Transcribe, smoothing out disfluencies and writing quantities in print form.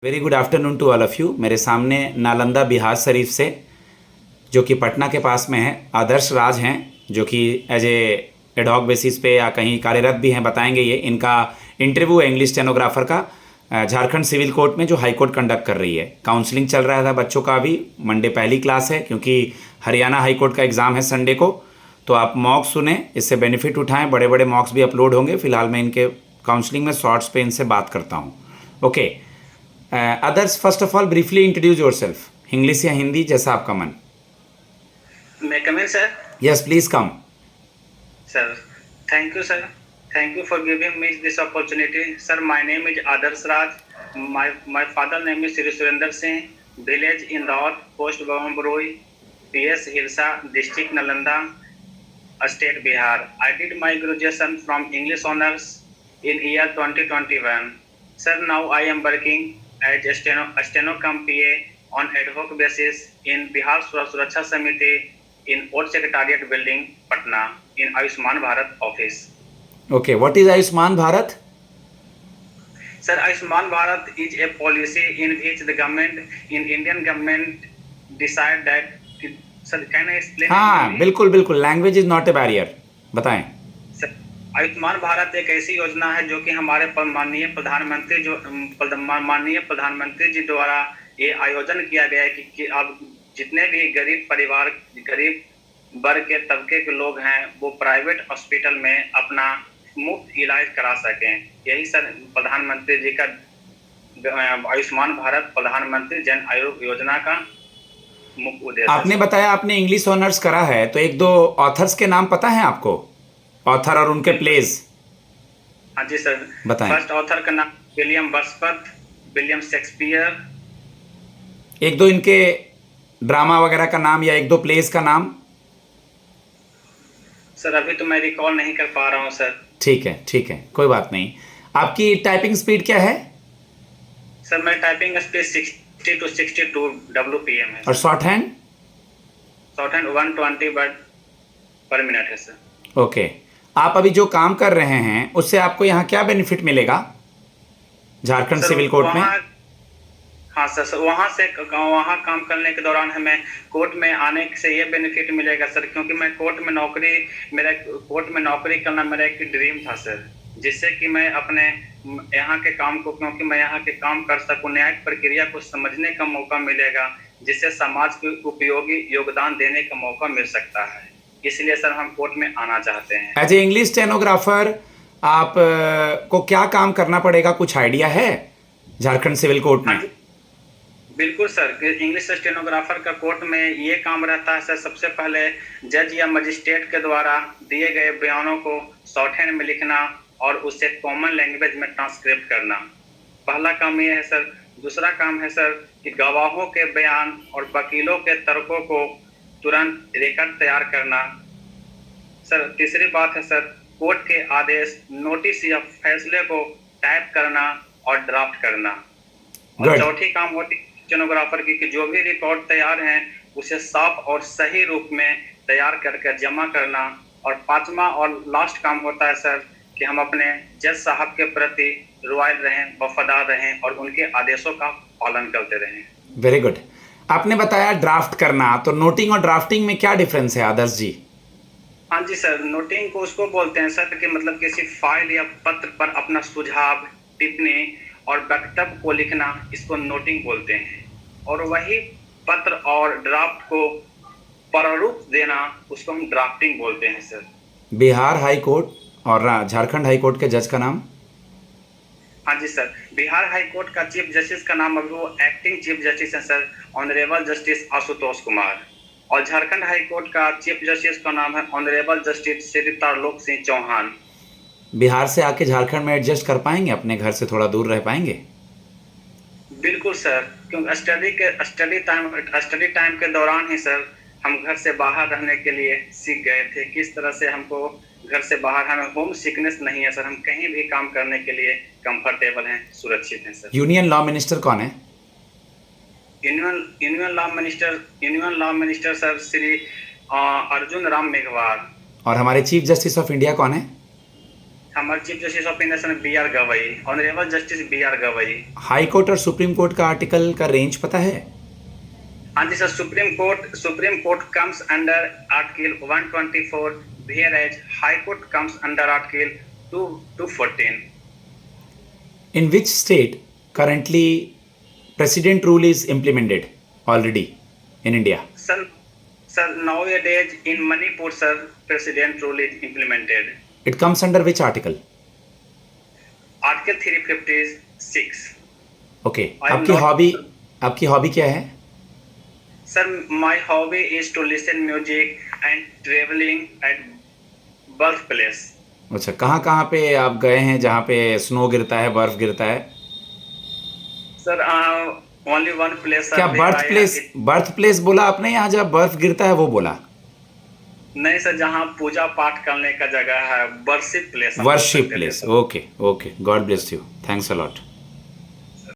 Very good afternoon to all of you. मेरे सामने नालंदा बिहार शरीफ से, जो कि पटना के पास में है, आदर्श राज हैं, जो कि एज एडहॉक बेसिस पे या कहीं कार्यरत भी हैं, बताएंगे ये। इनका इंटरव्यू है इंग्लिश स्टेनोग्राफर का झारखंड सिविल कोर्ट में, जो हाई कोर्ट कंडक्ट कर रही है। काउंसलिंग चल रहा था बच्चों का, अभी मंडे पहली क्लास है, क्योंकि हरियाणा हाई कोर्ट का एग्ज़ाम है संडे को। तो आप मॉक सुने, इससे बेनिफिट उठाएं। बड़े बड़े मॉक्स भी अपलोड होंगे। फिलहाल मैं इनके काउंसलिंग में शॉर्ट्स पे इनसे बात करता हूँ। Okay others, first of all briefly introduce your self, English या हिंदी, जैसा आपका मन। May I come in, sir? Yes please come. Sir, thank you, sir. Thank you for giving me this opportunity. Sir, my name is Adarsh Raj. My father name is Sri Surinder Singh. Village Indore, post Bambaroi, PS Hilsa, district Nalanda, state Bihar. I did my graduation from English honors in year 2021. Sir, now I am working as a steno cum PA on ad hoc basis in Bihar Suraksha Samiti in Old Secretariat Building, Patna, in Ayushman Bharat office. Okay, what is Ayushman Bharat? Sir, Ayushman Bharat is a policy in which the government, in Indian government, decide that. Sir, can I explain? हाँ बिल्कुल बिल्कुल, language is not a barrier, बताएं। Sir, Ayushman Bharat एक ऐसी योजना है जो कि हमारे माननीय प्रधानमंत्री जी द्वारा ये आयोजन किया गया है कि अब जितने भी गरीब परिवार, गरीब वर्ग के तबके के लोग हैं, वो प्राइवेट हॉस्पिटल में अपना मुफ्त इलाज करा सकें। यही सर प्रधानमंत्री जी का आयुष्मान भारत प्रधानमंत्री जन आरोग्य योजना का मुख्य उद्देश्य। आपने बताया आपने इंग्लिश ऑनर्स करा है, तो एक दो ऑथर्स के नाम पता है आपको? ऑथर और उनके प्लेज। हाँ जी सर, बताएं। फर्स्ट ऑथर का नाम विलियम वर्ड्सवर्थ, विलियम शेक्सपियर। एक दो इनके ड्रामा वगैरह का नाम या एक दो प्लेज का नाम। सर अभी तो मैं रिकॉल नहीं कर पा रहा हूँ सर। ठीक है ठीक है, कोई बात नहीं। आपकी टाइपिंग स्पीड क्या है? सर मैं टाइपिंग स्पीड 60 to 62 WPM है। और short hand? Short hand 120 word पर मिनट है सर। ओके, आप अभी जो काम कर रहे हैं उससे आपको यहाँ क्या बेनिफिट मिलेगा झारखंड सिविल कोर्ट में? हाँ सर, वहाँ काम करने के दौरान हमें कोर्ट में आने से ये बेनिफिट मिलेगा सर, क्योंकि मैं कोर्ट में नौकरी करना मेरा एक ड्रीम था सर, जिससे कि मैं अपने यहाँ के काम को, क्योंकि मैं यहाँ के काम कर सकूँ, न्यायिक प्रक्रिया को समझने का मौका मिलेगा, जिससे समाज को उपयोगी योगदान देने का मौका मिल सकता है। इसलिए सर हम कोर्ट में आना चाहते हैं। एज ए इंग्लिश स्टेनोग्राफर आप को क्या काम करना पड़ेगा, कुछ आइडिया है झारखंड सिविल कोर्ट में? बिल्कुल सर, इंग्लिश स्टेनोग्राफर का कोर्ट में ये काम रहता है सर, सबसे पहले जज या मजिस्ट्रेट के द्वारा दिए गए बयानों को शॉर्ट हैंड में लिखना और उसे कॉमन लैंग्वेज में ट्रांसक्रिप्ट करना, पहला काम ये है सर। दूसरा काम है सर कि गवाहों के बयान और वकीलों के तर्कों को तुरंत रिकॉर्ड तैयार करना। सर तीसरी बात है सर, कोर्ट के आदेश, नोटिस या फैसले को टाइप करना और ड्राफ्ट करना। और चौथी काम होती है स्टेनोग्राफर की कि जो भी रिकॉर्ड तैयार हैं उसे साफ और सही रूप में तैयार करके जमा करना। और पांचवा और लास्ट काम होता है सर कि हम अपने जज साहब के प्रति लॉयल रहें, वफादार रहें और उनके आदेशों का पालन करते रहें। Very good. आपने बताया ड्राफ्ट करना, तो नोटिंग और ड्राफ्टिंग में क्या डिफरेंस है आदर्श जी? हाँ जी सर, नोटिंग को उसको बोलते हैं सर कि मतलब किसी फाइल या पत्र पर अपना सुझाव, टिप्पणी और वक्तव्य को लिखना, इसको नोटिंग बोलते हैं। और वही पत्र और ड्राफ्ट को प्रारूप देना, उसको हम ड्राफ्टिंग बोलते हैं सर। बिहार हाई कोर्ट और झारखंड हाई कोर्ट के जज का नाम? हाँ जी सर, बिहार हाई कोर्ट का चीफ जस्टिस का नाम अभी वो एक्टिंग चीफ जस्टिस है sir, honourable justice Ashutosh Kumar. और झारखंड हाई कोर्ट का चीफ जस्टिस का नाम है ऑनरेबल जस्टिस श्री तरलोक सिंह चौहान। बिहार से आके झारखंड में एडजस्ट कर पाएंगे? अपने घर से थोड़ा दूर रह पाएंगे? बिल्कुल सर, क्योंकि स्टडी टाइम के दौरान ही सर हम घर से बाहर रहने के लिए सीख गए थे, किस तरह से हमको घर से बाहर, हमें होम सिकनेस नहीं है सर, हम कहीं भी काम करने के लिए कंफर्टेबल हैं, सुरक्षित हैं सर। यूनियन लॉ मिनिस्टर कौन है? Union law minister sir Shri Arjun Ram Meghwal. और हमारे चीफ जस्टिस ऑफ इंडिया कौन है? हमारे chief justice of India sir B R Gavai, honourable justice B R Gavai. High court और सुप्रीम कोर्ट का आर्टिकल का रेंज पता है? हाँ जी sir, supreme court comes under article 124, whereas high court comes under article 214। In which state currently president rule is implemented already in India? Sir, nowadays in Manipur, sir, president rule is implemented. It comes under which article? Article 356. Okay. I am आपकी hobby क्या है? Sir, my hobby is to listen music and traveling at birthplace. अच्छा, कहाँ कहाँ पे आप गए हैं जहाँ पे स्नो गिरता है, बर्फ गिरता है? Sir, only one place. क्या बर्थ प्लेस बोला आपने, यहाँ जहाँ बर्फ गिरता है वो बोला? नहीं सर, जहाँ पूजा पाठ करने का जगह है, worship place. Worship place, okay okay, God bless you, thanks a lot.